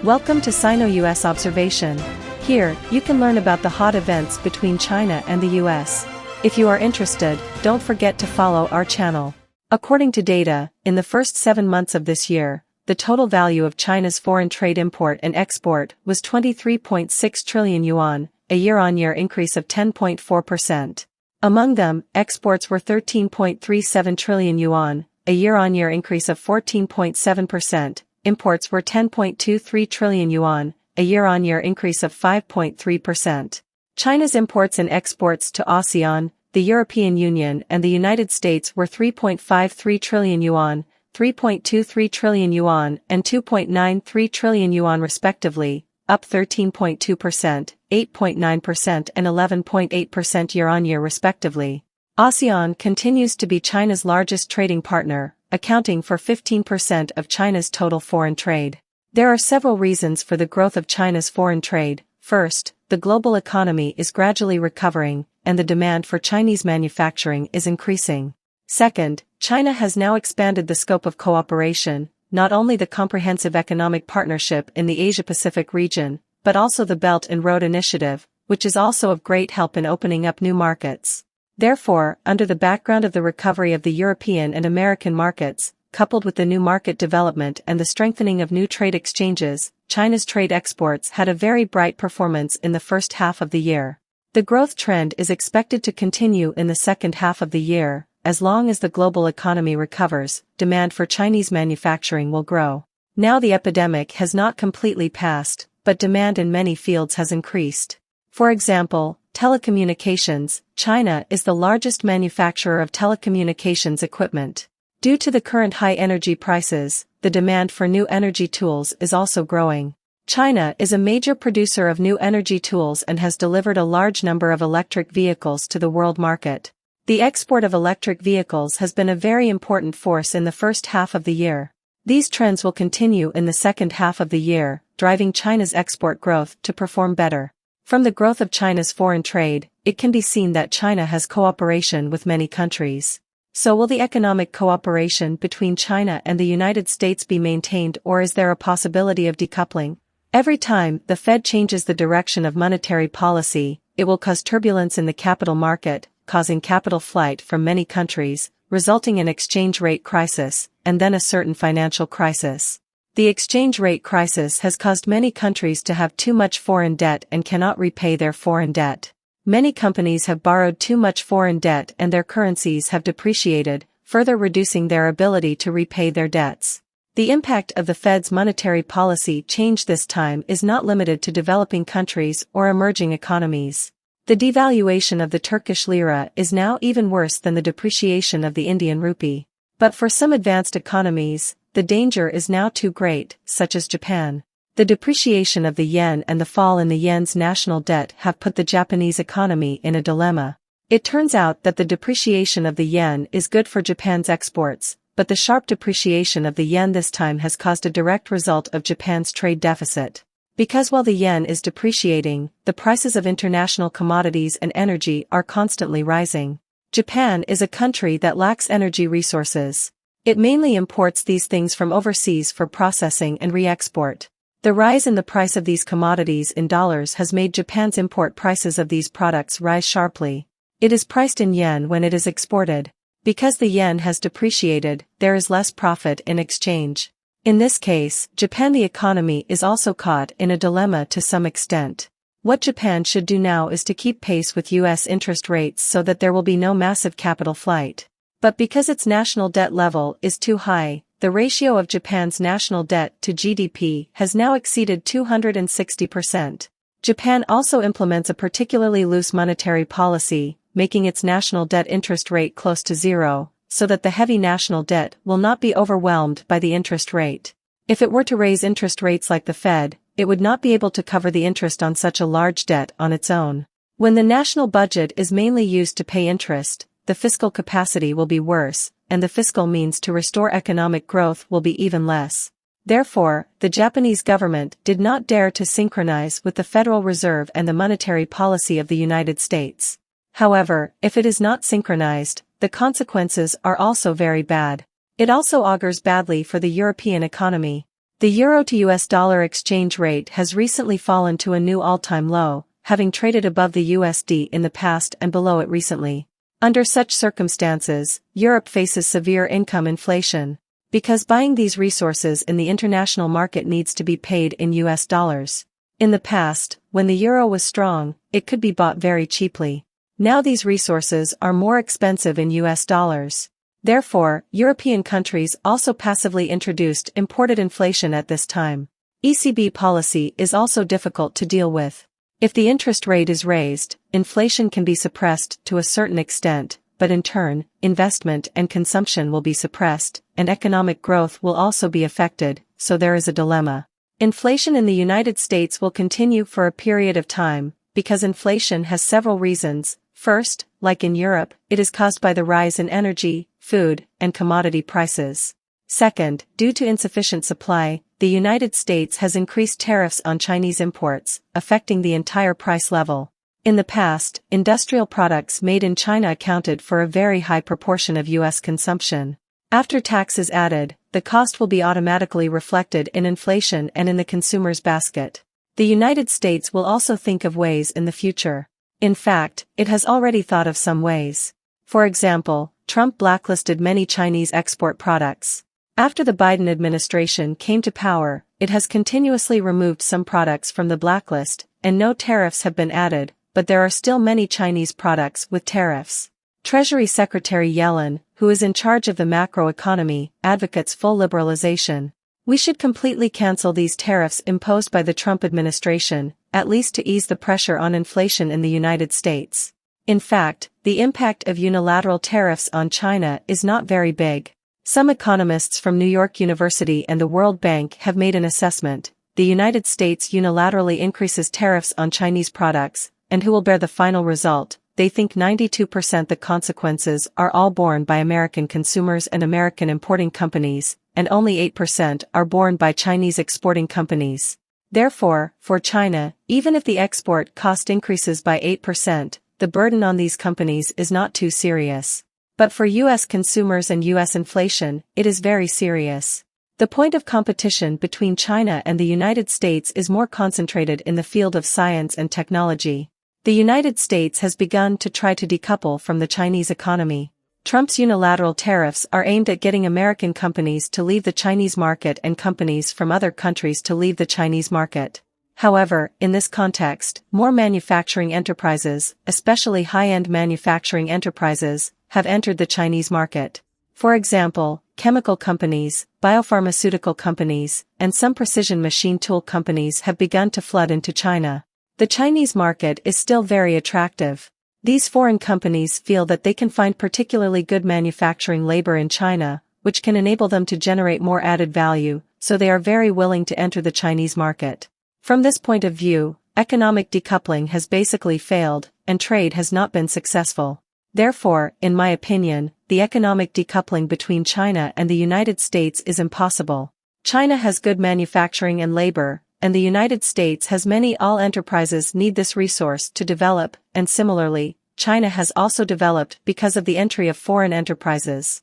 Welcome to Sino-US Observation. Here, you can learn about the hot events between China and the US. If you are interested, don't forget to follow our channel. According to data, in the first 7 months of this year, the total value of China's foreign trade import and export was 23.6 trillion yuan, a year-on-year increase of 10.4%. Among them, exports were 13.37 trillion yuan, a year-on-year increase of 14.7%. Imports were 10.23 trillion yuan, a year-on-year increase of 5.3%. China's imports and exports to ASEAN, the European Union and the United States were 3.53 trillion yuan, 3.23 trillion yuan and 2.93 trillion yuan respectively, up 13.2%, 8.9% and 11.8% year-on-year respectively. ASEAN continues to be China's largest trading partner, accounting for 15% of China's total foreign trade. There are several reasons for the growth of China's foreign trade. First, the global economy is gradually recovering, and the demand for Chinese manufacturing is increasing. Second, China has now expanded the scope of cooperation, not only the Comprehensive Economic Partnership in the Asia-Pacific region, but also the Belt and Road Initiative, which is also of great help in opening up new markets. Therefore, under the background of the recovery of the European and American markets, coupled with the new market development and the strengthening of new trade exchanges, China's trade exports had a very bright performance in the first half of the year. The growth trend is expected to continue in the second half of the year. As long as the global economy recovers, demand for Chinese manufacturing will grow. Now the epidemic has not completely passed, but demand in many fields has increased. For example, telecommunications. China is the largest manufacturer of telecommunications equipment. Due to the current high energy prices, the demand for new energy tools is also growing. China is a major producer of new energy tools and has delivered a large number of electric vehicles to the world market. The export of electric vehicles has been a very important force in the first half of the year. These trends will continue in the second half of the year, driving China's export growth to perform better. From the growth of China's foreign trade, it can be seen that China has cooperation with many countries. So will the economic cooperation between China and the United States be maintained, or is there a possibility of decoupling? Every time the Fed changes the direction of monetary policy, it will cause turbulence in the capital market, causing capital flight from many countries, resulting in exchange rate crisis, and then a certain financial crisis. The exchange rate crisis has caused many countries to have too much foreign debt and cannot repay their foreign debt. Many companies have borrowed too much foreign debt and their currencies have depreciated, further reducing their ability to repay their debts. The impact of the Fed's monetary policy change this time is not limited to developing countries or emerging economies. The devaluation of the Turkish lira is now even worse than the depreciation of the Indian rupee. But for some advanced economies, the danger is now too great, such as Japan. The depreciation of the yen and the fall in the yen's national debt have put the Japanese economy in a dilemma. It turns out that the depreciation of the yen is good for Japan's exports, but the sharp depreciation of the yen this time has caused a direct result of Japan's trade deficit. Because while the yen is depreciating, the prices of international commodities and energy are constantly rising. Japan is a country that lacks energy resources. It mainly imports these things from overseas for processing and re-export. The rise in the price of these commodities in dollars has made Japan's import prices of these products rise sharply. It is priced in yen when it is exported. Because the yen has depreciated, there is less profit in exchange. In this case, Japan the economy is also caught in a dilemma to some extent. What Japan should do now is to keep pace with US interest rates so that there will be no massive capital flight. But because its national debt level is too high, the ratio of Japan's national debt to GDP has now exceeded 260%. Japan also implements a particularly loose monetary policy, making its national debt interest rate close to zero, so that the heavy national debt will not be overwhelmed by the interest rate. If it were to raise interest rates like the Fed, it would not be able to cover the interest on such a large debt on its own. When the national budget is mainly used to pay interest, the fiscal capacity will be worse, and the fiscal means to restore economic growth will be even less. Therefore, the Japanese government did not dare to synchronize with the Federal Reserve and the monetary policy of the United States. However, if it is not synchronized, the consequences are also very bad. It also augurs badly for the European economy. The euro to US dollar exchange rate has recently fallen to a new all-time low, having traded above the USD in the past and below it recently. Under such circumstances, Europe faces severe income inflation, because buying these resources in the international market needs to be paid in US dollars. In the past, when the euro was strong, it could be bought very cheaply. Now these resources are more expensive in US dollars. Therefore, European countries also passively introduced imported inflation at this time. ECB policy is also difficult to deal with. If the interest rate is raised, inflation can be suppressed to a certain extent, but in turn, investment and consumption will be suppressed, and economic growth will also be affected, so there is a dilemma. Inflation in the United States will continue for a period of time, because inflation has several reasons. First, like in Europe, it is caused by the rise in energy, food, and commodity prices. Second, due to insufficient supply, the United States has increased tariffs on Chinese imports, affecting the entire price level. In the past, industrial products made in China accounted for a very high proportion of U.S. consumption. After tax is added, the cost will be automatically reflected in inflation and in the consumer's basket. The United States will also think of ways in the future. In fact, it has already thought of some ways. For example, Trump blacklisted many Chinese export products. After the Biden administration came to power, it has continuously removed some products from the blacklist, and no tariffs have been added, but there are still many Chinese products with tariffs. Treasury Secretary Yellen, who is in charge of the macroeconomy, advocates full liberalization. We should completely cancel these tariffs imposed by the Trump administration, at least to ease the pressure on inflation in the United States. In fact, the impact of unilateral tariffs on China is not very big. Some economists from New York University and the World Bank have made an assessment. The United States unilaterally increases tariffs on Chinese products, and who will bear the final result? They think 92% the consequences are all borne by American consumers and American importing companies, and only 8% are borne by Chinese exporting companies. Therefore, for China, even if the export cost increases by 8%, the burden on these companies is not too serious. But for U.S. consumers and U.S. inflation, it is very serious. The point of competition between China and the United States is more concentrated in the field of science and technology. The United States has begun to try to decouple from the Chinese economy. Trump's unilateral tariffs are aimed at getting American companies to leave the Chinese market and companies from other countries to leave the Chinese market. However, in this context, more manufacturing enterprises, especially high-end manufacturing enterprises, have entered the Chinese market. For example, chemical companies, biopharmaceutical companies, and some precision machine tool companies have begun to flood into China. The Chinese market is still very attractive. These foreign companies feel that they can find particularly good manufacturing labor in China, which can enable them to generate more added value, so they are very willing to enter the Chinese market. From this point of view, economic decoupling has basically failed, and trade has not been successful. Therefore, in my opinion, the economic decoupling between China and the United States is impossible. China has good manufacturing and labor, and the United States has many. All enterprises need this resource to develop, and similarly, China has also developed because of the entry of foreign enterprises.